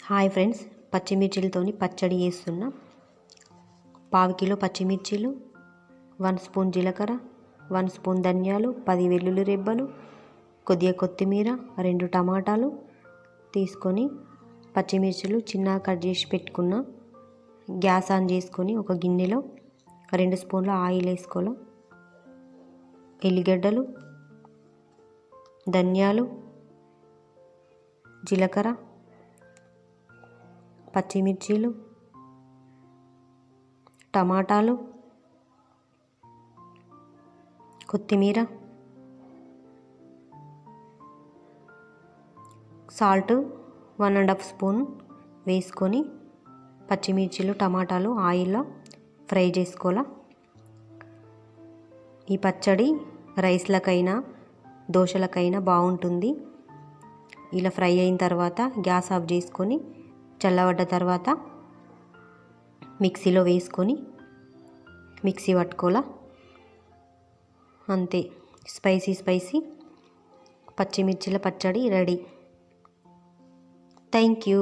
Hi friends, పచ్చిమిర్చిలతోని పచ్చడి చేస్తున్నా. పావు కిలో పచ్చిమిర్చిలు, 1 స్పూన్ జీలకర్ర, 1 స్పూన్ ధనియాలు, 10 వెల్లుల్లి రెబ్బలు, కొద్దిగా కొత్తిమీర, 2 టమాటాలు తీసుకొని పచ్చిమిర్చిలు చిన్నగా కట్ చేసి పెట్టుకున్నా. గ్యాస్ ఆన్ చేసుకొని ఒక గిన్నెలో 2 స్పూన్ల ఆయిల్ వేసుకోవాలి. ఎల్లిగడ్డలు, ధనియాలు, జీలకర్ర, పచ్చిమిర్చీలు, టమాటాలు, కొత్తిమీర, సాల్ట్ 1½ స్పూన్ వేసుకొని పచ్చిమిర్చిలు టమాటాలు ఆయిల్లో ఫ్రై చేసుకోవాలి. ఈ పచ్చడి రైస్లకైనా దోశలకైనా బాగుంటుంది. ఇలా ఫ్రై అయిన తర్వాత గ్యాస్ ఆఫ్ చేసుకొని చల్లబడ్డ తర్వాత మిక్సీలో వేసుకొని మిక్సీ పట్టుకోవాలా. అంతే, స్పైసీ పచ్చిమిర్చిల పచ్చడి రెడీ. Thank you.